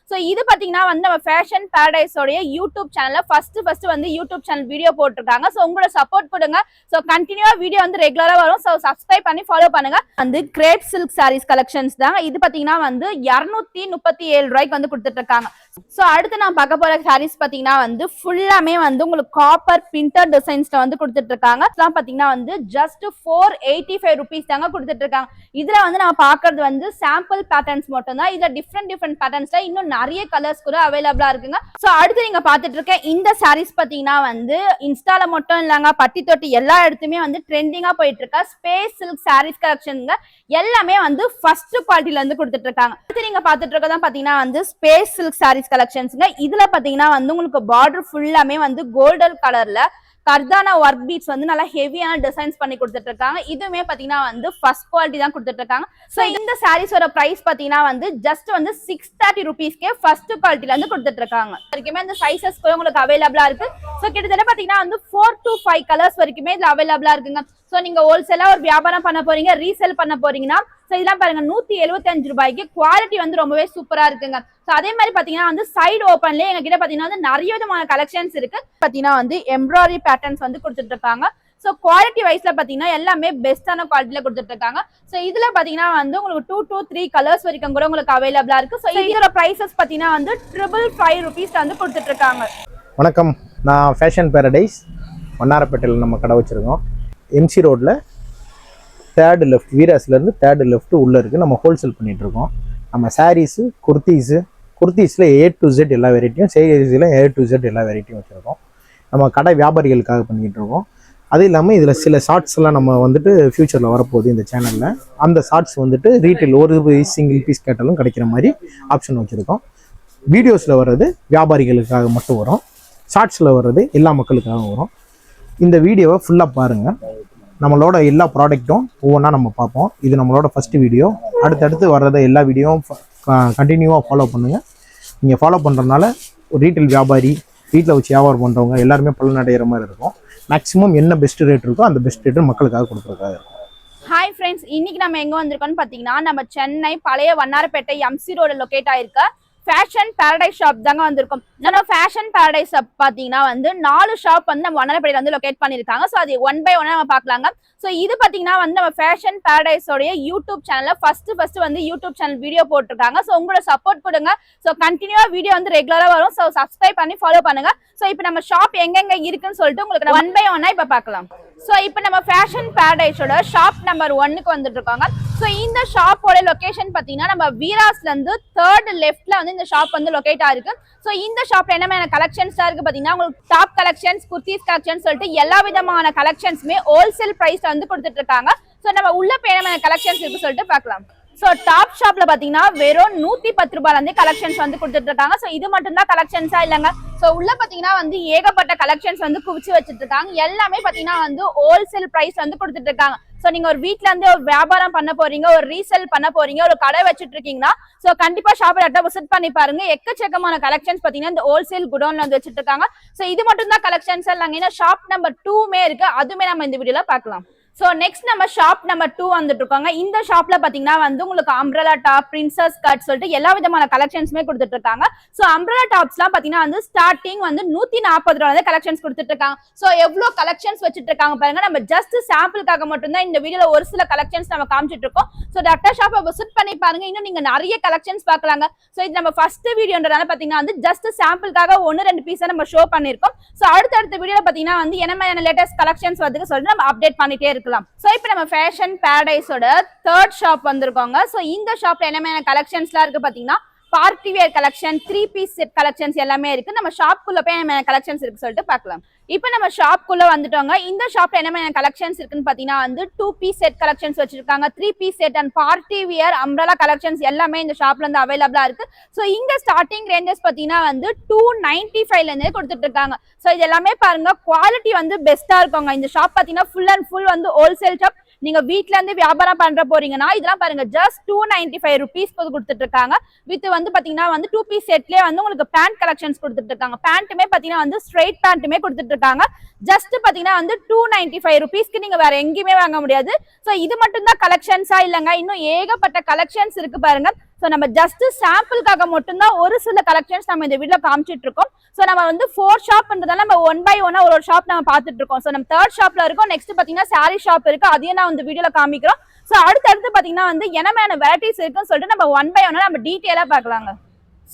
So இது பாத்தீங்கன்னா வந்து நம்ம ஃபேஷன் பாரடைஸ் உடைய யூடியூப் சேனல்ல ஃபர்ஸ்ட் வந்து யூடியூப் சேனல் வீடியோ போட்டுருக்காங்க. சோ உங்களோட சப்போர்ட் கொடுங்க. சோ கண்டினியூவா வீடியோ வந்து ரெகுலரா வரும். சோ சப்ஸ்கிரைப் பண்ணி ஃபாலோ பண்ணுங்க. வந்து கிரேப் சில்க் சாரீஸ் கலெக்ஷன்ஸ் தான். இது பாத்தீங்கன்னா வந்து 237 ரூபாய்க்கு வந்து கொடுத்துட்டு இருக்காங்க. சோ அடுத்து நான் பார்க்க போற சாரீஸ் பாத்தீங்கன்னா வந்து ஃபுல்லாமே வந்து உங்களுக்கு காப்பர் பிரிண்டட் டிசைன்ஸ்ல வந்து கொடுத்துட்டு இருக்காங்க. இதெல்லாம் பாத்தீங்கன்னா வந்து ஜஸ்ட் 485 ரூபீஸ் தாங்க கொடுத்துட்டு இருக்காங்க. இதுல வந்து நான் பாக்குறது வந்து சாம்பிள் பேட்டர்ன்ஸ் மட்டும் தான். இதுல டிஃப்ரெண்ட் பேட்டர்ன்ஸ்ல இன்னும் நிறைய கலர்ஸ் கூட அவைலபிளா இருக்குங்க. சோ அடுத்து நீங்க பாத்துட்டு இருக்க இந்த சாரீஸ் பாத்தீங்கன்னா வந்து இன்ஸ்டால மட்டும் இல்லங்க, பட்டி தொட்டி எல்லா இடத்துலயுமே வந்து ட்ரெண்டிங்கா போயிட்டு இருக்க ஸ்பேஸ் சில்க் சாரீஸ் கலெக்ஷன்ங்க. எல்லாமே வந்து ஃபர்ஸ்ட் குவாலிட்டில இருந்து கொடுத்துட்டு இருக்காங்க. அடுத்து நீங்க பாத்துட்டு இருக்கதான் பாத்தீங்கன்னா வந்து ஸ்பேஸ் சில்க் சாரீஸ் கலெக்ஷன்ஸ்ங்க. இதுல பாத்தீங்கன்னா வந்து உங்களுக்கு பார்டர் ஃபுல்லாமே வந்து கோல்டன் கலர்ல கர்தானா ஒர்க் பீட்ஸ் வந்து நல்லா ஹெவியான டிசைன்ஸ் பண்ணி கொடுத்துட்டு இருக்காங்க. இதுவுமே பாத்தீங்கன்னா வந்து ஃபர்ஸ்ட் குவாலிட்டி தான் கொடுத்துட்டு இருக்காங்க. சோ இந்த சாரீஸோட பிரைஸ் பாத்தீங்கன்னா வந்து ஜஸ்ட் வந்து 630 ரூபீஸ்க்கே ஃபர்ஸ்ட் குவாலிட்டில இருந்து கொடுத்துட்டு இருக்காங்க. வரைக்குமே இந்த சைசஸ் கூட உங்களுக்கு அவைலபிளா இருக்கு. சோ கிட்டத்தட்ட பாத்தீங்கன்னா வந்து 4 to 5 கலர்ஸ் வரைக்குமே இதுல அவைலபிளா இருக்குங்க. சோ நீங்க ஹோல்சேலா ஒரு வியாபாரம் பண்ண போறீங்க, ரீசேல் பண்ண போறீங்கன்னா சோ இதெல்லாம் பாருங்க 175 ரூபாய்க்கு குவாலிட்டி வந்து ரொம்பவே சூப்பரா இருக்குங்க. சோ அதே மாதிரி பாத்தீங்கன்னா வந்து சைடு ஓபன்லயே எங்க கிட்ட பாத்தீங்கன்னா வந்து நிறைய விதமான கலெக்ஷன்ஸ் இருக்கு. பாத்தீங்கன்னா வந்து எம்ப்ராய்டரி பேட்டர்ன்ஸ் வந்து கொடுத்துட்டு இருக்காங்க. சோ குவாலிட்டி வைஸ்ல பாத்தீங்கன்னா எல்லாமே பெஸ்டான குவாலிட்டில கொடுத்துட்டு இருக்காங்க. சோ இதுல பாத்தீங்கன்னா வந்து உங்களுக்கு 2 to 3 கலர்ஸ் வரைக்கும் கூட உங்களுக்கு அவைலபிளா இருக்கு. சோ இதோட பிரைசஸ் பாத்தீங்கன்னா வந்து 555 ரூபீஸ் வந்து கொடுத்துட்டு இருக்காங்க. வணக்கம், நான் ஃபேஷன் பாரடைஸ் வண்ணாரப்பேட்டையில் நம்ம கடை வச்சிருக்கோம். எம்சி ரோட்ல 3rd லெஃப்ட், வீராஸ்லேருந்து 3rd லெஃப்ட் உள்ளே இருக்குது. நம்ம ஹோல்சேல் பண்ணிகிட்ருக்கோம். நம்ம சாரீஸு, குர்த்தீஸில் A to Z எல்லா வெரைட்டியும், சாரீஸில் A to Z எல்லா வெரைட்டியும் வச்சுருக்கோம். நம்ம கடை வியாபாரிகளுக்காக பண்ணிக்கிட்டு இருக்கோம். அது இல்லாமல் இதில் சில ஷார்ட்ஸ்லாம் நம்ம வந்துட்டு ஃப்யூச்சரில் வரப்போகுது இந்த சேனலில். அந்த ஷார்ட்ஸ் வந்துட்டு ரீட்டைல் ஒரு பீஸ் சிங்கிள் பீஸ் கேட்டாலும் கிடைக்கிற மாதிரி ஆப்ஷன் வச்சுருக்கோம். வீடியோஸில் வர்றது வியாபாரிகளுக்காக மட்டும் வரும், ஷார்ட்ஸில் வர்றது எல்லா மக்களுக்காக வரும். இந்த வீடியோவை ஃபுல்லாக பாருங்கள். நம்மளோட எல்லா ப்ராடக்ட்டும் ஒவ்வொன்றா நம்ம பார்ப்போம். இது நம்மளோட ஃபஸ்ட்டு வீடியோ. அடுத்தடுத்து வர்றதை எல்லா வீடியோவும் கண்டினியூவாக ஃபாலோ பண்ணுங்கள். நீங்கள் ஃபாலோ பண்ணுறதுனால ஒரு ரீட்டைல் வியாபாரி, வீட்டில் வச்சு வியாபாரம் பண்ணுறவங்க எல்லாருமே பலனடைகிற மாதிரி இருக்கும். மேக்ஸிமம் என்ன பெஸ்ட் ரேட் இருக்கோ அந்த பெஸ்ட் ரேட்டு மக்களுக்காக கொடுக்குறதுக்காக இருக்கும். ஹாய் ஃப்ரெண்ட்ஸ், இன்னைக்கு நம்ம எங்கே வந்திருக்கோம்னு பார்த்தீங்கன்னா நம்ம சென்னை பழைய வண்ணாரப்பேட்டை எம்சி ரோட லொக்கேட் ஆயிருக்க ஃபேஷன் பாரடைஸ் ஷாப் தாங்க வந்திருக்கும். நம்ம ஃபேஷன் பாரடைஸ் பாத்தீங்கன்னா வந்து 4 ஷாப் வந்து நம்ம வண்ணாரப்பேட்டையில வந்து லொகேட் பண்ணிருக்காங்க. சோ அது 1 by 1 நம்ம பார்க்கலாங்க. சோ இது பாத்தீங்கன்னா வந்து நம்ம ஃபேஷன் பாரடைஸ் உடைய யூடியூப் சேனல்ல ஃபர்ஸ்ட் வந்து யூடியூப் சேனல் வீடியோ போட்டுருக்காங்க. சோ உங்களோட சப்போர்ட் கொடுங்க. சோ கண்டினியூவா வீடியோ வந்து ரெகுலரா வரும். சோ சப்ஸ்கிரைப் பண்ணி ஃபாலோ பண்ணுங்க. சோ இப்போ நம்ம ஷாப் எங்கெங்க இருக்குன்னு சொல்லிட்டு உங்களுக்கு 1 by 1 இப்ப பார்க்கலாம். சோ இப்போ நம்ம ஃபேஷன் பாரடைஸோட ஷாப் நம்பர் 1க்கு வந்துட்டு இருக்காங்க. சோ இந்த ஷாப்போட லொகேஷன் பாத்தீங்கன்னா நம்ம வீராஸ்ல இருந்து 3rd லெஃப்ட்ல வந்து இந்த ஷாப் வந்து லொகேட் ஆயிருக்கு. சோ இந்த ஷாப்ல என்ன மாதிரி கலெக்ஷன்ஸ் இருக்கு பாத்தீங்கன்னா உங்களுக்கு டாப் கலெக்ஷன்ஸ், குர்தீஸ் கலெக்ஷன்ஸ் சொல்லிட்டு எல்லா விதமான கலெக்ஷன்ஸுமே ஹோல்சேல் பிரைஸ்ல வந்து கொடுத்துட்டு இருக்காங்க. சோ நம்ம உள்ள போய் என்ன மாதிரி கலெக்ஷன்ஸ் இருக்கு சொல்லிட்டு பார்க்கலாம். சோ டாப் ஷாப்ல பாத்தீங்கன்னா வெறும் 110 ரூபாயில இருந்து கலெக்ஷன்ஸ் வந்து கொடுத்துட்டு இருக்காங்க. சோ இது மட்டும் தான் கலெக்ஷன்ஸா இல்லங்க. சோ உள்ள பாத்தீங்கன்னா வந்து ஏகப்பட்ட கலெக்ஷன்ஸ் வந்து குவிச்சு வச்சிட்டு இருக்காங்க. எல்லாமே பாத்தீங்கன்னா வந்து ஹோல்சேல் பிரைஸ் வந்து கொடுத்துட்டு இருக்காங்க. சோ நீங்க ஒரு வீட்ல இருந்து ஒரு வியாபாரம் பண்ண போறீங்க, ஒரு ரீசேல் பண்ண போறீங்க, ஒரு கடை வச்சிட்டு இருக்கீங்கன்னா சோ கண்டிப்பா ஷாப்ல விசிட் பண்ணி பாருங்க. எக்கச்சக்கமான கலெக்ஷன்ஸ் பாத்தீங்கன்னா இந்த ஹோல்சேல் குடோன்ல வந்து வச்சிட்டு இருக்காங்க. சோ இது மட்டும் தான் கலெக்ஷன்ஸ் இல்லங்க. ஏன்னா ஷாப் நம்பர் 2மே இருக்கு, அதுமே நம்ம இந்த வீடியோல பார்க்கலாம். சோ நெக்ஸ்ட் நம்ம ஷாப் நம்பர் 2 வந்துட்டு இருக்காங்க. இந்த ஷாப்ல பாத்தீங்கன்னா வந்து உங்களுக்கு அம்ப்ரெல்லா டாப், பிரின்சஸ் கட் சொல்லிட்டு எல்லா விதமான கலெக்ஷன்ஸுமே கொடுத்துட்டு இருக்காங்க. சோ அம்ப்ரெல்லா டாப்ஸ்லாம் பாத்தீங்கன்னா வந்து ஸ்டார்டிங் வந்து 140 ரூபாயில கலெக்ஷன்ஸ் கொடுத்துட்டு இருக்காங்க. சோ எவ்வளவு கலெக்ஷன்ஸ் வச்சிட்டு இருக்காங்க பாருங்க. நம்ம ஜஸ்ட் சாம்பிளுக்காக மட்டும் தான் இந்த வீடியோல ஒரு சில கலெக்ஷன்ஸ் நம்ம காமிச்சிட்டு இருக்கோம். சோ டாக்டர் ஷாப்பை விசிட் பண்ணி பாருங்க. இன்னும் நீங்க நிறைய கலெக்ஷன்ஸ் பார்க்கலாங்க. சோ இது நம்ம ஃபர்ஸ்ட் வீடியோன்றதால பாத்தீங்கன்னா வந்து ஜஸ்ட் சாம்பிளுக்காக 1-2 பீஸ் நம்ம ஷோ பண்ணிருக்கோம். சோ அடுத்த வீடியோல பாத்தீங்கன்னா வந்து என்ன மாதிரியான லேட்டஸ்ட் கலெக்ஷன்ஸ் வருதுன்னு சொல்லிட்டு நம்ம அப்டேட் பண்ணிட்டே இருக்கலாம். சோ இப்போ நம்ம ஃபேஷன் பாரடைஸோட 3rd ஷாப் வந்திருக்கோங்க. சோ இந்த ஷாப்ல என்ன மாதிரியான கலெக்ஷன்ஸ்லாம் இருக்கு பாத்தீங்கன்னா party wear collection, 3 piece set collections எல்லாமே இருக்கு. நம்ம ஷாப்க்குள்ள போய் என்ன கலெக்ஷன்ஸ் இருக்கு சொல்லிட்டு பார்க்கலாம். இப்போ நம்ம ஷாப்க்குள்ள வந்துட்டோங்க. இந்த ஷாப்ல என்ன மாதிரியான கலெக்ஷன்ஸ் இருக்குன்னு பாத்தீங்கன்னா வந்து 2 பீஸ் செட் கலெக்ஷன்ஸ் வச்சிருக்காங்க, 3 piece set and party wear umbrella collections எல்லாமே இந்த ஷாப்ல இருந்து அவைலபிளா இருக்கு. சோ இங்க ஸ்டார்டிங் ரேஞ்சஸ் பாத்தீங்கன்னா வந்து 295ல இருந்தே கொடுத்துட்டு இருக்காங்க. சோ இது எல்லாமே பாருங்க குவாலிட்டி வந்து பெஸ்டா இருக்குங்க. இந்த ஷாப் பாத்தீங்கன்னா ஃபுல் அண்ட் ஃபுல் வந்து ஹோல்சேல் ஷாப். நீங்க வீட்ல இருந்து வியாபாரம் பண்ற போறீங்கன்னா இதெல்லாம் பாருங்க ஜஸ்ட் 295 ரூபீஸ் கொடுத்துட்டு இருக்காங்க. வித் வந்து பாத்தீங்கன்னா வந்து 2 பீஸ் செட்லயே வந்து உங்களுக்கு பேண்ட் கலெக்ஷன்ஸ் கொடுத்துட்டு இருக்காங்க. பேண்ட்டுமே பாத்தீங்கன்னா வந்து ஸ்ட்ரைட் பேண்ட்டுமே கொடுத்துட்டு இருக்காங்க. ஜஸ்ட் பாத்தீங்கன்னா வந்து 295 ரூபீஸ்க்கு நீங்க வேற எங்கேயுமே வாங்க முடியாது. சோ இது மட்டும் தான் கலெக்ஷன்ஸா இல்லங்க, இன்னும் ஏகப்பட்ட கலெக்ஷன்ஸ் இருக்கு பாருங்க. ஸோ நம்ம ஜஸ்ட் சாம்பிளுக்காக மட்டும்தான் ஒரு சில கலெக்ஷன்ஸ் நம்ம இந்த வீடியோ காமிச்சிட்டு இருக்கோம். ஸோ நம்ம வந்து 4 ஷாப்ன்றதால நம்ம 1 by 1 ஒரு ஷாப் நம்ம பார்த்துட்டு இருக்கோம். ஸோ நம்ம 3rd ஷாப்ல இருக்கோம். நெக்ஸ்ட் பாத்தீங்கன்னா சாரி ஷாப் இருக்கு, அதையும் நான் வந்து வீடியோல காமிக்கிறோம். ஸோ அடுத்து பாத்தீங்கன்னா வந்து என்னமான வெரைட்டிஸ் இருக்குன்னு சொல்லிட்டு நம்ம 1 by 1 நம்ம டீட்டெயிலா பார்க்கலாங்க.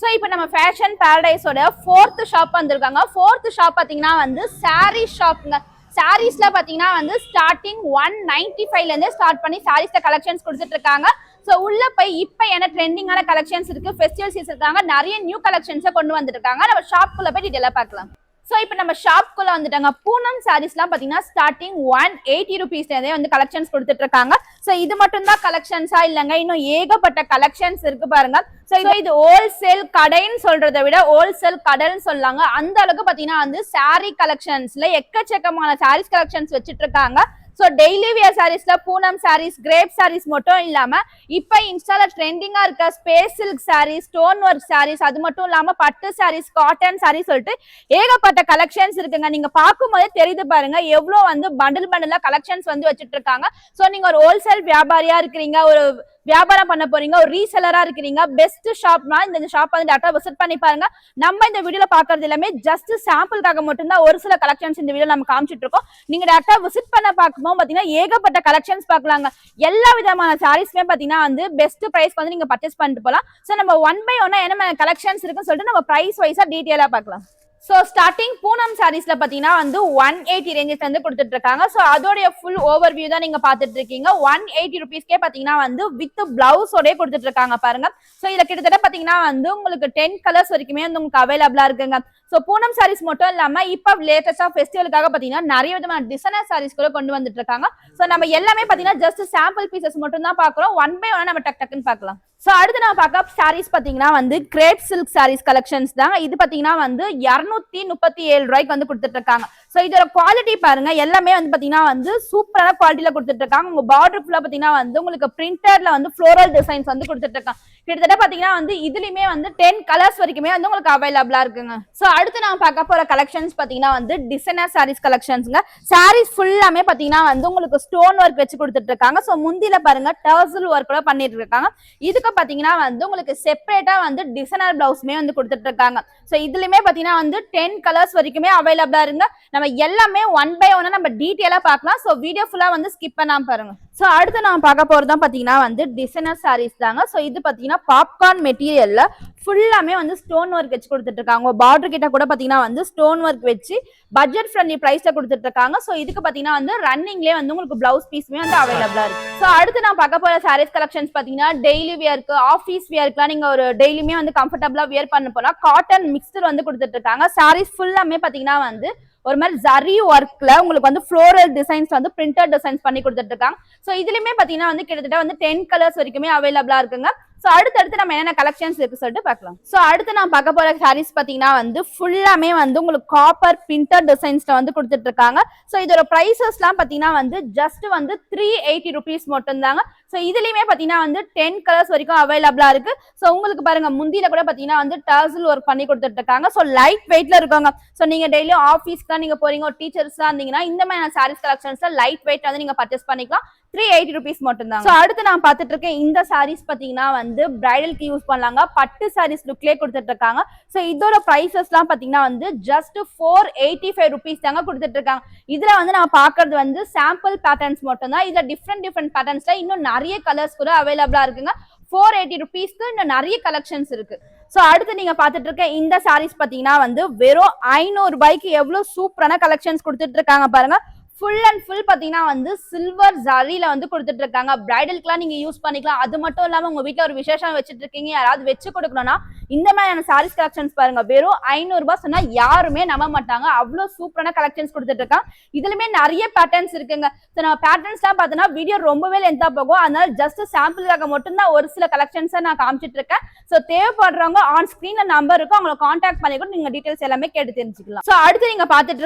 ஸோ இப்போ நம்ம ஃபேஷன் பேரடைஸோட 4th ஷாப் வந்திருக்காங்க. 4th ஷாப் பாத்தீங்கன்னா வந்து சாரி ஷாப்ங்க. சாரீஸ்ல பாத்தீங்கன்னா வந்து ஸ்டார்டிங் 195ல இருந்தே ஸ்டார்ட் பண்ணி சாரீஸ்ல கலெக்ஷன்ஸ் கொடுத்துட்டு இருக்காங்க. ஸோ உள்ள போய் இப்போ என்ன ட்ரெண்டிங்கான கலெக்ஷன்ஸ் இருக்கு, ஃபெஸ்டிவல் சீசன் இருக்காங்க, நிறைய நியூ கலெக்ஷன்ஸை கொண்டு வந்துட்டு இருக்காங்க. நம்ம ஷாப்குள்ள போய் டீட்டெயிலா பார்க்கலாம். ஸோ இப்போ நம்ம ஷாப்குள்ள வந்துட்டாங்க. பூனம் சாரீஸ்லாம் பார்த்தீங்கன்னா ஸ்டார்டிங் 180 rupeesலேருந்தே வந்து கலெக்ஷன்ஸ் கொடுத்துட்டு இருக்காங்க. ஸோ இது மட்டும் தான் கலெக்ஷன்ஸா இல்லைங்க, இன்னும் ஏகப்பட்ட கலெக்ஷன்ஸ் இருக்கு பாருங்க. ஸோ இது ஹோல்சேல் கடைன்னு சொல்றதை விட ஹோல்சேல் கடைன்னு சொல்லாங்க. அந்த அளவுக்கு பார்த்தீங்கன்னா வந்து சாரீ கலெக்ஷன்ஸ்ல எக்கச்சக்கமான சாரீஸ் கலெக்ஷன்ஸ் வச்சுட்டு இருக்காங்க. ஸோ டெய்லி வியர் சாரீஸ்ல பூனம் சாரீஸ், கிரேப் சாரீஸ் மட்டும் இல்லாம இப்ப இன்ஸ்டால ட்ரெண்டிங்கா இருக்க space silk saris, stone work saris, அது மட்டும் இல்லாம பட்டு சாரீஸ், காட்டன் சாரீஸ் சொல்லிட்டு ஏகப்பட்ட கலெக்ஷன்ஸ் இருக்குங்க. நீங்க பார்க்கும் போதே தெரியுது பாருங்க எவ்வளவு வந்து பண்டிலா கலெக்ஷன்ஸ் வந்து வச்சுட்டு இருக்காங்க. ஸோ நீங்க ஒரு ஹோல்சேல் வியாபாரியா இருக்கிறீங்க, ஒரு வியாபாரம் பண்ண போறீங்க, ஒரு ரீசெலரா இருக்கிறீங்க, பெஸ்ட் ஷாப்னா இந்த ஷாப் வந்து டேரக்டா விசிட் பண்ணி பாருங்க. நம்ம இந்த வீடியோல பாக்குறது எல்லாமே ஜஸ்ட் சாம்பிளுக்காக மட்டும்தான் ஒரு சில கலெக்ஷன்ஸ் இந்த வீடியோ நம்ம காமிச்சிட்டு இருக்கோம். நீங்க டேரக்டா விசிட் பண்ண பார்க்கும்போது பாத்தீங்கன்னா ஏகப்பட்ட கலெக்ஷன்ஸ் பார்க்கலாங்க. எல்லா விதமான சாரீஸ்மே பாத்தீங்கன்னா வந்து பெஸ்ட் பிரைஸ் வந்து நீங்க பர்ச்சேஸ் பண்ணிட்டு போலாம். சோ நம்ம 1 by 1 என்ன கலெக்ஷன்ஸ் இருக்குன்னு சொல்லிட்டு நம்ம பிரைஸ் வைஸா டீடைலா பார்க்கலாம். ஸோ ஸ்டார்டிங் பூனம் சாரீஸ்ல பாத்தீங்கன்னா வந்து 180 ரேஞ்சஸ் வந்து கொடுத்துட்டு இருக்காங்க. ஸோ அதோடைய ஃபுல் ஓவர் வியூ தான் நீங்க பாத்துட்டு இருக்கீங்க. 180 rupeesக்கே பாத்தீங்கன்னா வந்து வித் பிளவுஸோட கொடுத்துட்டு இருக்காங்க பாருங்க. ஸோ இதுல கிட்டத்தட்ட பாத்தீங்கன்னா வந்து உங்களுக்கு 10 கலர்ஸ் வரைக்குமே வந்து உங்களுக்கு அவைலபிளா இருக்குங்க. ஸோ பூனம் சாரீஸ் மட்டும் இல்லாம இப்ப லேட்டஸ்டா ஃபெஸ்டிவலுக்காக பாத்தீங்கன்னா நிறைய விதமான டிசைனர் சாரீஸ் கூட கொண்டு வந்துட்டு இருக்காங்க. ஸோ நம்ம எல்லாமே பாத்தீங்கன்னா ஜஸ்ட் சாம்பிள் பீசஸ் மட்டும் தான் பாக்குறோம். 1 by 1 நம்ம டக்குன்னு பார்க்கலாம். ஸோ அடுத்து நம்ம பார்க்க சாரீஸ் பாத்தீங்கன்னா வந்து கிரேப் சில்க் சாரீஸ் கலெக்ஷன்ஸ் தான். இது பாத்தீங்கன்னா வந்து 237 ரூபாய்க்கு வந்து கொடுத்துட்டு இருக்காங்க. ஸோ இதோட குவாலிட்டி பாருங்க, எல்லாமே வந்து பாத்தீங்கன்னா வந்து சூப்பரான குவாலிட்டியில கொடுத்துட்டு இருக்காங்க. உங்க பார்டர் ஃபுல்லா பாத்தீங்கன்னா வந்து உங்களுக்கு பிரிண்டர்ல வந்து ஃப்ளோரல் டிசைன்ஸ் வந்து கொடுத்துட்டு இருக்காங்க. கிட்டத்தட்ட பாத்தீங்கன்னா வந்து இதுலயுமே வந்து 10 கலர்ஸ் வரைக்குமே வந்து உங்களுக்கு அவைலபிளா இருக்குங்க. ஸோ அடுத்து நம்ம பார்க்க போற கலெக்ஷன்ஸ் பாத்தீங்கன்னா வந்து டிசைனர் சாரீஸ் கலெக்ஷன்ஸ்ங்க. சாரீஸ் ஃபுல்லாமே பாத்தீங்கன்னா வந்து உங்களுக்கு ஸ்டோன் ஒர்க் வச்சு கொடுத்துட்டு இருக்காங்க. ஸோ முந்தில பாருங்க டர்சல் ஒர்க் கூட பண்ணிட்டு இருக்காங்க. இதுக்கு பாத்தீங்கன்னா வந்து உங்களுக்கு செப்பரேட்டா வந்து டிசைனர் பிளவுஸ்மே வந்து கொடுத்துட்டு இருக்காங்க. சோ இதுலயுமே பாத்தீங்கன்னா வந்து 10 கலர்ஸ் வரைக்குமே அவைலபிளா இருங்க. நம்ம எல்லாமே 1 by 1 நம்ம டீடைலா பார்க்கலாம். சோ வீடியோ ஃபுல்லா வந்து ஸ்கிப் பண்ணாம பாருங்க. சோ அடுத்து நாம பார்க்க போறதுதான் பாத்தீங்கன்னா வந்து டிசைனர் சாரீஸ் தாங்க. சோ இது பாத்தீங்கன்னா பாப்கார்ன் மெட்டீரியல்ல ஃபுல்லாமே வந்து ஸ்டோன் ஒர்க் வச்சு கொடுத்துட்டு இருக்காங்க. பார்டர் கிட்ட கூட பாத்தீங்கன்னா வந்து ஸ்டோன் ஒர்க் வச்சு பட்ஜெட் ஃப்ரெண்ட்லி பிரைஸ்ல கொடுத்துட்டு இருக்காங்க. சோ இதுக்கு பாத்தீங்கன்னா வந்து ரன்னிங்லேயே வந்து உங்களுக்கு பிளவுஸ் பீஸ்மே வந்து அவைலபிளா இருக்கு. சோ அடுத்து நான் பார்க்க போற சாரீஸ் கலெக்ஷன்ஸ் பாத்தீங்கன்னா டெய்லி வியருக்கு, ஆஃபீஸ் வியருக்குலாம் நீங்க ஒரு டெய்லியுமே வந்து கம்ஃபர்டபுளா வியர் பண்ண போலாம். காட்டன் மிக்ஸ்டு வந்து கொடுத்துட்டு இருக்காங்க. சாரீஸ் ஃபுல்லாமே பாத்தீங்கன்னா வந்து ஒரு மாதிரி ஜரி ஒர்க்ல உங்களுக்கு வந்து ஃப்ளோரல் டிசைன்ஸ் வந்து பிரிண்டட் டிசைன்ஸ் பண்ணி கொடுத்துட்டு இருக்காங்க. சோ இதுலயுமே பாத்தீங்கன்னா வந்து கிட்டத்தட்ட வந்து 10 கலர்ஸ் வரைக்குமே அவைலபிளா இருக்குங்க. சோ அடுத்து நம்ம என்னென்ன கலெக்ஷன்ஸ் இருக்கு சொல்லிட்டு பார்க்கலாம். சோ அடுத்து நான் பார்க்க போற சாரீஸ் பாத்தீங்கன்னா வந்து ஃபுல்லாமே வந்து உங்களுக்கு காப்பர் பிரிண்டட் டிசைன்ஸ்ல வந்து கொடுத்துட்டு இருக்காங்க. சோ இதோட பிரைசஸ்லாம் பாத்தீங்கன்னா வந்து ஜஸ்ட் வந்து 380 rupees மட்டும் தாங்க. சோ இதுலயுமே பாத்தீங்கன்னா வந்து 10 கலர்ஸ் வரைக்கும் அவைலபிளா இருக்கு. சோ உங்களுக்கு பாருங்க முந்தில கூட பாத்தீங்கன்னா வந்து டர்சல் ஒர்க் பண்ணி கொடுத்துட்டு இருக்காங்க. சோ லைட் வெயிட்ல இருக்காங்க. சோ நீங்க டெய்லியும் ஆபீஸ்க்கு தான் நீங்க போறீங்க, ஒரு டீச்சர்ஸா இருந்தீங்கன்னா இந்த மாதிரி சாரீஸ் கலெக்ஷன்ஸ்ல லைட் வெயிட் வந்து நீங்க பர்ச்சேஸ் பண்ணிக்கலாம். 380 rupees மட்டும் தான். சோ அடுத்து நான் பார்த்துட்டு இருக்கேன் இந்த சாரீஸ் பாத்தீங்கன்னா வந்து பிரைடலுக்கு யூஸ் பண்ணலாங்க. பட்டு சாரீஸ் லுக்லயே கொடுத்துட்டு இருக்காங்க. சோ இதோட பிரைசஸ்லாம் பாத்தீங்கன்னா வந்து ஜஸ்ட் 485 rupees தாங்க கொடுத்துட்டு இருக்காங்க. இதுல வந்து நான் பாக்குறது வந்து சாம்பிள் பேட்டர்ன்ஸ் மட்டும் தான். இதுல டிஃப்ரெண்ட் பேட்டர்ன்ஸ்ல இன்னும் நிறைய கலர்ஸ் கூட அவைலபிளா இருக்குங்க. 480 rupeesக்கு இன்னும் நிறைய கலெக்ஷன்ஸ் இருக்கு. சோ அடுத்து நீங்க பாத்துட்டு இருக்க இந்த சாரீஸ் பாத்தீங்கன்னா வந்து வெறும் 500 ரூபாய்க்கு எவ்வளவு சூப்பரான கலெக்ஷன்ஸ் கொடுத்துட்டு இருக்காங்க பாருங்க. ஃபுல் அண்ட் ஃபுல் பாத்தீங்கன்னா வந்து சில்வர் ஜரியில வந்து கொடுத்துட்டு இருக்காங்க. பிரைடலுக்குலாம் நீங்க யூஸ் பண்ணிக்கலாம். அது மட்டும் இல்லாம உங்க வீட்டுல ஒரு விசேஷம் வச்சுட்டு இருக்கீங்க, யாராவது வச்சு கொடுக்கணும்னா இந்த மாதிரியான சாரீஸ் கலெக்ஷன்ஸ் பாருங்க. வெறும் 500 ரூபாய் சொன்னா யாருமே நம்ப மாட்டாங்க. அவ்வளவு சூப்பரான கலெக்ஷன்ஸ் கொடுத்துட்டு இருக்காங்க. இதுலயுமே நிறைய பேட்டர்ன்ஸ் இருக்குங்க. நம்ம பேட்டர்ன்ஸ் எல்லாம் பார்த்தோன்னா வீடியோ ரொம்பவே லென்த்தா போகும். அதனால ஜஸ்ட் சாம்பிளுக்காக மட்டும்தான் ஒரு சில கலெக்ஷன்ஸை நான் காமிச்சிட்டு இருக்கேன். ஸோ தேவைப்படுறவங்க ஆன் ஸ்கிரீன்ல நம்பர் இருக்கும், அவங்களை கான்டாக்ட் பண்ணி கூட நீங்க டீடைல்ஸ் எல்லாமே கேட்டு தெரிஞ்சுக்கலாம். ஸோ அடுத்து நீங்க பார்த்துட்டு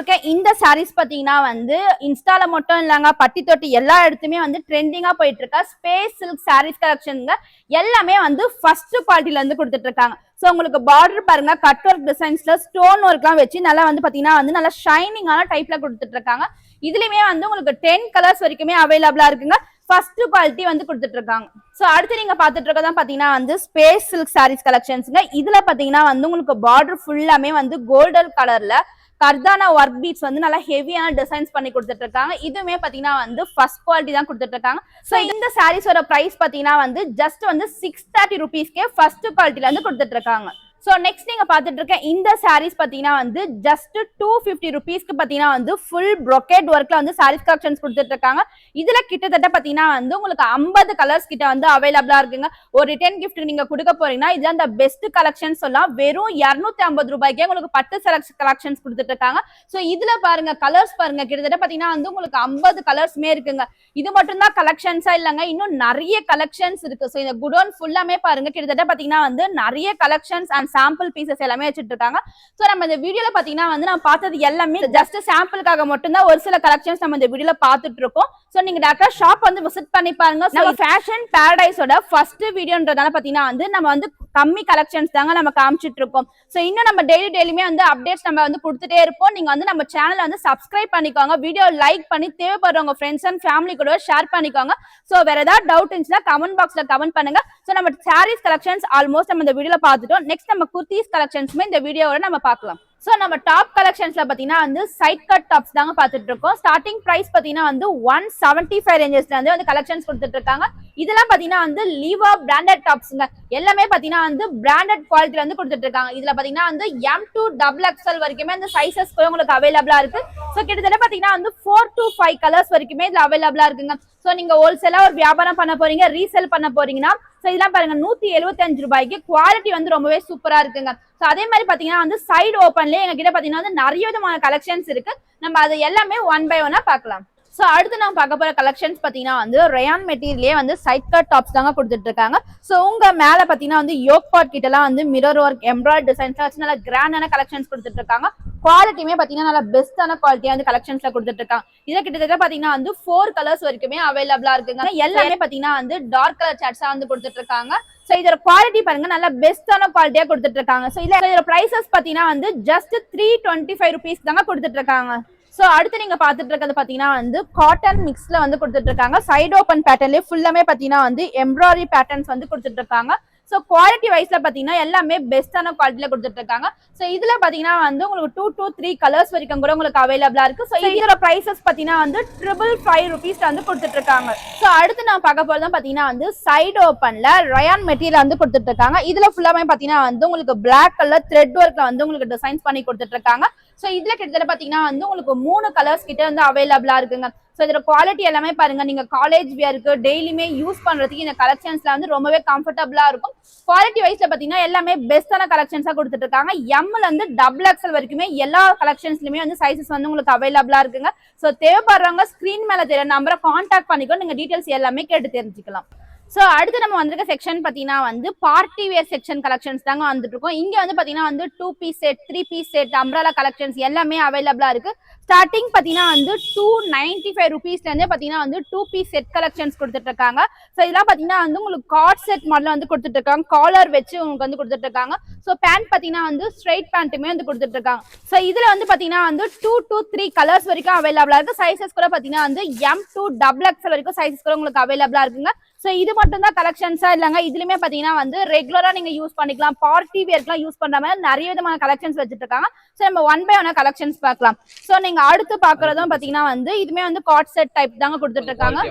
இருக்க இந்த சாரீஸ் பாத்தீங்கன்னா வந்து இன்ஸ்டால மட்டும் இல்லங்க, பட்டி தொட்டி எல்லா இடத்துமே வந்து ட்ரெண்டிங்கா போயிட்டு இருக்க ஸ்பேஸ் சில்க் சாரீஸ் கலெக்ஷன்ங்க. எல்லாமே வந்து ஃபர்ஸ்ட் குவாலிட்டில இருந்து கொடுத்துட்டு இருக்காங்க. சோ உங்களுக்கு பார்டர் பாருங்க, கட் ஒர்க் டிசைன்ஸ்ல ஸ்டோன் ஒர்க்லாம் வச்சு நல்லா வந்து பாத்தீங்கன்னா வந்து நல்லா ஷைனிங்கான டைப்ல கொடுத்துட்டு இருக்காங்க. இதுலயுமே வந்து உங்களுக்கு 10 கலர்ஸ் வரைக்குமே அவைலபிளா இருக்குங்க. ஃபர்ஸ்ட் குவாலிட்டி வந்து கொடுத்துட்டு இருக்காங்க. சோ அடுத்து நீங்க பாத்துட்டு இருக்கதான் பாத்தீங்கன்னா வந்து ஸ்பேஸ் சில்க் சாரீஸ் கலெக்ஷன்ஸ்ங்க. இதுல பாத்தீங்கன்னா வந்து உங்களுக்கு பார்டர் ஃபுல்லாமே வந்து கோல்டன் கலர்ல கர்தானா ஒர்க் பீட்ஸ் வந்து நல்லா ஹெவியான டிசைன்ஸ் பண்ணி கொடுத்துட்டு இருக்காங்க. இதுவுமே பாத்தீங்கன்னா வந்து ஃபர்ஸ்ட் குவாலிட்டி தான் கொடுத்துட்டு இருக்காங்க. சோ இந்த சாரீஸோட பிரைஸ் பாத்தீங்கன்னா வந்து ஜஸ்ட் வந்து 630 rupeesக்கே ஃபர்ஸ்ட் குவாலிட்டில இருந்து கொடுத்துட்டு இருக்காங்க. சோ நெக்ஸ்ட் நீங்க பாத்துட்டு இருக்க இந்த சாரீஸ் பாத்தீங்கன்னா வந்து ஜஸ்ட் 250 rupeesக்கு பாத்தீங்கன்னா வந்து ஃபுல் brocade ஒர்க்ல வந்து சாரீஸ் கலெக்ஷன்ஸ் கொடுத்துட்டு இருக்காங்க. இதுல கிட்டத்தட்ட பாத்தீங்கன்னா வந்து உங்களுக்கு 50 கலர்ஸ் கிட்ட வந்து அவைலபிளா இருக்குங்க. ஒரு ரிட்டர்ன் கிஃப்ட் நீங்க கொடுக்க போறீங்கன்னா இதுதான் இந்த பெஸ்ட் கலெக்ஷன் சொல்லலாம். வெறும் 250 ரூபாய்க்கே உங்களுக்கு பட்டு கலெக்ஷன்ஸ் கொடுத்துட்டு இருக்காங்க. சோ இதுல பாருங்க கலர்ஸ் பாருங்க, கிட்டத்தட்ட பாத்தீங்கன்னா வந்து உங்களுக்கு 50 கலர்ஸ்மே இருக்குங்க. இது மட்டும் தான் கலெக்ஷன்ஸா இல்லங்க, இன்னும் நிறைய கலெக்ஷன்ஸ் இருக்கு. சோ இந்த குடோன் ஃபுல்லாமே பாருங்க, கிட்டத்தட்ட பாத்தீங்கன்னா வந்து நிறைய கலெக்ஷன்ஸ் அண்ட் சாம்பிள் பீசஸ் எல்லாமே வச்சிட்டு இருக்காங்க. சோ நம்ம இந்த வீடியோல பாத்தீங்கன்னா வந்து நான் பார்த்தது எல்லாமே ஜஸ்ட் சாம்பிளுக்காக மட்டும் தான் ஒரு சில கலெக்ஷன்ஸ் நம்ம இந்த வீடியோல பாத்துட்டு இருக்கோம். சோ நீங்க டைரக்டா ஷாப் வந்து விசிட் பண்ணி பாருங்க. நம்ம ஃபேஷன் பாரடைஸோட ஃபர்ஸ்ட் வீடியோன்றதால பாத்தீங்கன்னா வந்து நம்ம வந்து கம்மி கலெக்ஷன்ஸ் தாங்க நம்ம காமிச்சிட்டு இருக்கோம். சோ இன்னும் நம்ம டெய்லியுமே வந்து அப்டேட்ஸ் நம்ம வந்து கொடுத்துட்டே இருப்போம். நீங்க வந்து நம்ம சேனலை வந்து சப்ஸ்கிரைப் பண்ணிக்கோங்க, வீடியோ லைக் பண்ணி தேவைப்படுறவங்க ஃப்ரெண்ட்ஸ் அண்ட் ஃபேமிலி கூட ஷேர் பண்ணிக்கோங்க. சோ வேற ஏதாவது டவுட் இருந்துச்சுன்னா கமெண்ட் பாக்ஸ்ல கமெண்ட் பண்ணுங்க. சோ நம்ம சாரீஸ் கலெக்ஷன்ஸ் ஆல்மோஸ்ட் நம்ம இந்த வீடியோல பார்த்துட்டோம். நெக்ஸ்ட் நம்ம குர்தீஸ் கலெக்ஷன்ஸ்மே இந்த வீடியோவோட நம்ம பார்க்கலாம். சோ நம்ம டாப் கலெக்ஷன்ஸ்ல பாத்தீங்கன்னா வந்து சைட் கட் டாப்ஸ் தாங்க பாத்துட்டு இருக்கோம். ஸ்டார்டிங் பிரைஸ் பாத்தீங்கன்னா வந்து 175 ரேஞ்சஸ்ல இருந்து வந்து கலெக்ஷன்ஸ் கொடுத்துட்டு இருக்காங்க. இதெல்லாம் பாத்தீங்கன்னா வந்து லீவா பிராண்டட் டாப்ஸ்ங்க. எல்லாமே பாத்தீங்கன்னா வந்து பிராண்டட் குவாலிட்டில வந்து கொடுத்துட்டு இருக்காங்க. இதுல பாத்தீங்கன்னா வந்து M2 XXL வரைக்குமே இந்த சைசஸ் உங்களுக்கு அவைலபிளா இருக்கு. சோ கிட்டத்தட்ட பாத்தீங்கன்னா வந்து 4 to 5 கலர்ஸ் வரைக்குமே இதுல அவைலபிளா இருக்குங்க. சோ நீங்க ஹோல்சேலா ஒரு வியாபாரம் பண்ண போறீங்க, ரீசேல் பண்ண போறீங்கன்னா சோ இதெல்லாம் பாருங்க 175 ரூபாய்க்கு குவாலிட்டி வந்து ரொம்பவே சூப்பரா இருக்குங்க. சோ அதே மாதிரி பாத்தீங்கன்னா வந்து சைடு ஓபன்லயே எங்க கிட்ட பாத்தீங்கன்னா வந்து நிறைய விதமான கலெக்ஷன்ஸ் இருக்கு. நம்ம அது எல்லாமே ஒன் பை ஒன்னா பார்க்கலாம். சோ அடுத்து நம்ம பார்க்க போற கலெக்ஷன்ஸ் பாத்தீங்கன்னா வந்து ரயான் மெட்டீரியலே வந்து சைட் கட் டாப்ஸ் தாங்க கொடுத்துட்டு இருக்காங்க. சோ உங்க மேல பாத்தீங்கன்னா வந்து யோக் பார்ட் கிட்ட எல்லாம் வந்து மிரர் ஒர்க் எம்ப்ராய்டரி டிசைன்ஸ் வச்சு நல்ல கிராண்டான கலெக்ஷன்ஸ் கொடுத்துட்டு இருக்காங்க. குவாலிட்டியுமே பாத்தீங்கன்னா நல்ல பெஸ்டான குவாலிட்டியா வந்து கலெக்ஷன்ஸ்ல கொடுத்துட்டு இருக்காங்க. இதை கிட்டத்தட்ட பாத்தீங்கன்னா வந்து 4 கலர்ஸ் வரைக்குமே அவைலபிளா இருக்குங்க. எல்லாமே பாத்தீங்கன்னா வந்து டார்க் கலர் சாட்ஸா வந்து கொடுத்துட்டு இருக்காங்க. சோ இதோட குவாலிட்டி பாருங்க, நல்ல பெஸ்டான குவாலிட்டியா கொடுத்துட்டு இருக்காங்க. சோ இதோட பிரைசஸ் பாத்தீங்கன்னா வந்து ஜஸ்ட் 325 rupees தாங்க கொடுத்துட்டு இருக்காங்க. சோ அடுத்து நீங்க பாத்துட்டு இருக்கிறது பாத்தீங்கன்னா வந்து காட்டன் மிக்ஸ்ல வந்து கொடுத்துட்டு இருக்காங்க. சைடு ஓபன் பேட்டர்ன்லயே ஃபுல்லாமே பாத்தீங்கன்னா வந்து எம்ப்ராய்டரி பேட்டர்ன்ஸ் வந்து கொடுத்துட்டு இருக்காங்க. சோ குவாலிட்டி வைஸ்ல பாத்தீங்கன்னா எல்லாமே பெஸ்டான குவாலிட்டில கொடுத்துட்டு இருக்காங்க. சோ இதுல பாத்தீங்கன்னா வந்து உங்களுக்கு 2 to 3 கலர்ஸ் வரைக்கும் கூட உங்களுக்கு அவைலபிளா இருக்கு. சோ இதோட பிரைசஸ் பாத்தீங்கன்னா வந்து 555 rupees வந்து கொடுத்துட்டு இருக்காங்க. சோ அடுத்து நான் பார்க்க போறது பாத்தீங்கன்னா வந்து சைடு ஓபன்ல ரயான் மெட்டீரியல் வந்து கொடுத்துட்டு இருக்காங்க. இதுல ஃபுல்லாமே பாத்தீங்கன்னா வந்து உங்களுக்கு பிளாக் கலர் த்ரெட் ஒர்க்ல வந்து உங்களுக்கு டிசைன்ஸ் பண்ணி கொடுத்துட்டு இருக்காங்க. சோ இதுல கிட்டத்தட்ட பாத்தீங்கன்னா வந்து உங்களுக்கு 3 கலர்ஸ் கிட்ட வந்து அவைலபிளா இருக்குங்க. சோ இதோட குவாலிட்டி எல்லாமே பாருங்க, நீங்க காலேஜ் வியருக்கு டெய்லியுமே யூஸ் பண்றதுக்கு இந்த கலெக்ஷன்ஸ்ல வந்து ரொம்பவே கம்ஃபர்டபுளா இருக்கும். குவாலிட்டி வைஸ்ல பாத்தீங்கன்னா எல்லாமே பெஸ்டான கலெக்ஷன்ஸா கொடுத்துட்டு இருக்காங்க. எம்ல இருந்து XXL வரைக்குமே எல்லா கலெக்ஷன்ஸ்லயுமே வந்து சைசஸ் வந்து உங்களுக்கு அவைலபிளா இருக்குங்க. சோ தேவைப்படுறவங்க ஸ்கிரீன் மேல தெரிய நம்பரை கான்டாக்ட் பண்ணிக்கோ, நீங்க டீடைல்ஸ் எல்லாமே கேட்டு தெரிஞ்சுக்கலாம். சோ அடுத்து நம்ம வந்திருக்க செக்ஷன் பாத்தீங்கன்னா வந்து பார்ட்டி வேர் செக்ஷன் கலெக்ஷன்ஸ் தாங்க வந்துட்டு இருக்கோம். இங்க வந்து பாத்தீங்கன்னா வந்து 2 piece set, 3 piece set, umbrella collections எல்லாமே அவைலபிளா இருக்கு. ஸ்டார்டிங் பாத்தீங்கன்னா வந்து 295 rupeesல இருந்தே பாத்தீங்கன்னா வந்து 2 பீஸ் செட் கலெக்ஷன்ஸ் கொடுத்துட்டு இருக்காங்க. சோ இதெல்லாம் பாத்தீங்கன்னா வந்து உங்களுக்கு கார்ட் செட் மாடல்ல வந்து கொடுத்துட்டு இருக்காங்க. காலர் வச்சு உங்களுக்கு வந்து கொடுத்துட்டு இருக்காங்க. சோ பேண்ட் பாத்தீங்கன்னா வந்து ஸ்ட்ரைட் பேண்ட்டுமே வந்து கொடுத்துட்டு இருக்காங்க. சோ இதுல வந்து பாத்தீங்கன்னா வந்து 2 to 3 கலர்ஸ் வரைக்கும் அவைலபிளா இருக்கு. சைசஸ் கூட பாத்தீங்கன்னா வந்து M2 XXL வரைக்கும் சைசஸ் கூட உங்களுக்கு அவைலபிளா இருக்குங்க. சோ இது மட்டும் தான் கலெக்ஷன்ஸா இல்லங்க, இதுலயுமே பாத்தீங்கன்னா வந்து ரெகுலரா நீங்க யூஸ் பண்ணிக்கலாம், பார்ட்டி வேர்க்குலாம் யூஸ் பண்ற மாதிரி நிறைய விதமான கலெக்ஷன்ஸ் வச்சிட்டு இருக்காங்க. சோ நம்ம ஒன் பை ஒன்னா கலெக்ஷன்ஸ் பார்க்கலாம். சோ நீங்க அடுத்து பாக்குறதும் பாத்தீங்கன்னா வந்து இதுமே வந்து கார்ட் செட் டைப் தாங்க கொடுத்துட்டு இருக்காங்க.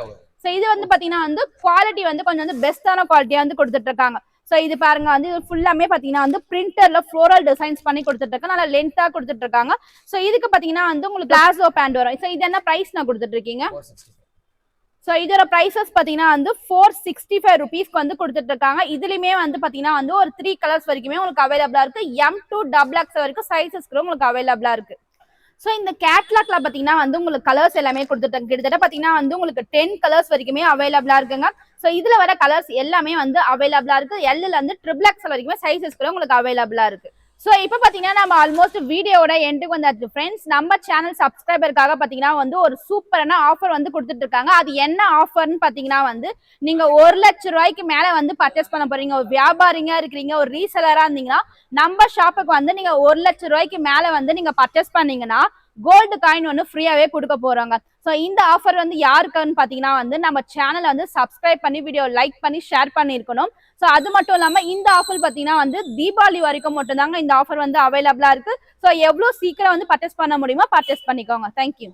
சோ இது வந்து பாத்தீங்கன்னா வந்து குவாலிட்டி வந்து கொஞ்சம் வந்து பெஸ்டான குவாலிட்டியா வந்து கொடுத்துட்டு இருக்காங்க. சோ இது பாருங்க வந்து இது ஃபுல்லாமே பாத்தீங்கன்னா வந்து பிரிண்டர்ல ஃப்ளோரல் டிசைன்ஸ் பண்ணி கொடுத்துட்டு இருக்காங்க, நல்லா லென்த்தா கொடுத்துட்டு இருக்காங்க. சோ இதுக்கு பாத்தீங்கன்னா வந்து உங்களுக்கு பிளாசோ பேண்ட் வரும். சோ இது என்ன பிரைஸ் நான் கொடுத்துட்டு இருக்கீங்க? சோ இதோட பிரைசஸ் பாத்தீங்கன்னா வந்து 465 rupeesக்கு வந்து கொடுத்துட்டு இருக்காங்க. இதுலயுமே வந்து பாத்தீங்கன்னா வந்து ஒரு 3 கலர்ஸ் வரைக்குமே உங்களுக்கு அவைலபிளா இருக்கு. M2 XXL வரைக்கும் சைசஸ் கூட உங்களுக்கு அவைலபிளா இருக்கு. சோ இந்த கேட்லாக்ல பாத்தீங்கன்னா வந்து உங்களுக்கு கலர்ஸ் எல்லாமே கொடுத்துட்டாங்க. கிட்டத்தட்ட பாத்தீங்கன்னா வந்து உங்களுக்கு 10 கலர்ஸ் வரைக்குமே அவைலபிளா இருக்குங்க. சோ இதுல வர கலர்ஸ் எல்லாமே வந்து அவைலபிளா இருக்கு. Lல இருந்து XXL வரைக்குமே சைசஸ் கூட உங்களுக்கு அவைலபிளா இருக்கு. சோ இப்போ பாத்தீங்கன்னா நம்ம ஆல்மோஸ்ட் வீடியோட எண்டுக்கு வந்தாச்சு ஃப்ரெண்ட்ஸ். நம்ம சேனல் சப்ஸ்கிரைபருக்காக பாத்தீங்கன்னா வந்து ஒரு சூப்பரான ஆஃபர் வந்து கொடுத்துட்டு இருக்காங்க. அது என்ன ஆஃபர்னு பாத்தீங்கன்னா வந்து நீங்க 1 லட்சம் ரூபாய்க்கு மேல வந்து பர்ச்சேஸ் பண்ண போறீங்க, ஒரு வியாபாரிங்க இருக்கிறீங்க, ஒரு ரீசெலரா இருந்தீங்கன்னா நம்ம ஷாப்புக்கு வந்து நீங்க 1 லட்சம் ரூபாய்க்கு மேல வந்து நீங்க பர்ச்சேஸ் பண்ணீங்கன்னா கோல்டு காயின் ஒன்று ஃப்ரீயாவே கொடுக்க போறாங்க. ஸோ இந்த ஆஃபர் வந்து யாருக்குன்னு பாத்தீங்கன்னா வந்து நம்ம சேனலை வந்து சப்ஸ்கிரைப் பண்ணி வீடியோ லைக் பண்ணி ஷேர் பண்ணிருக்கணும். ஸோ அது மட்டும் இல்லாம இந்த ஆஃபர் பாத்தீங்கன்னா வந்து தீபாவளி வரைக்கும் மட்டும் தாங்க இந்த ஆஃபர் வந்து அவைலபிளா இருக்கு. ஸோ எவ்வளவு சீக்கிரம் வந்து பர்ச்சேஸ் பண்ண முடியுமோ பர்ச்சேஸ் பண்ணிக்கோங்க. தேங்க்யூ.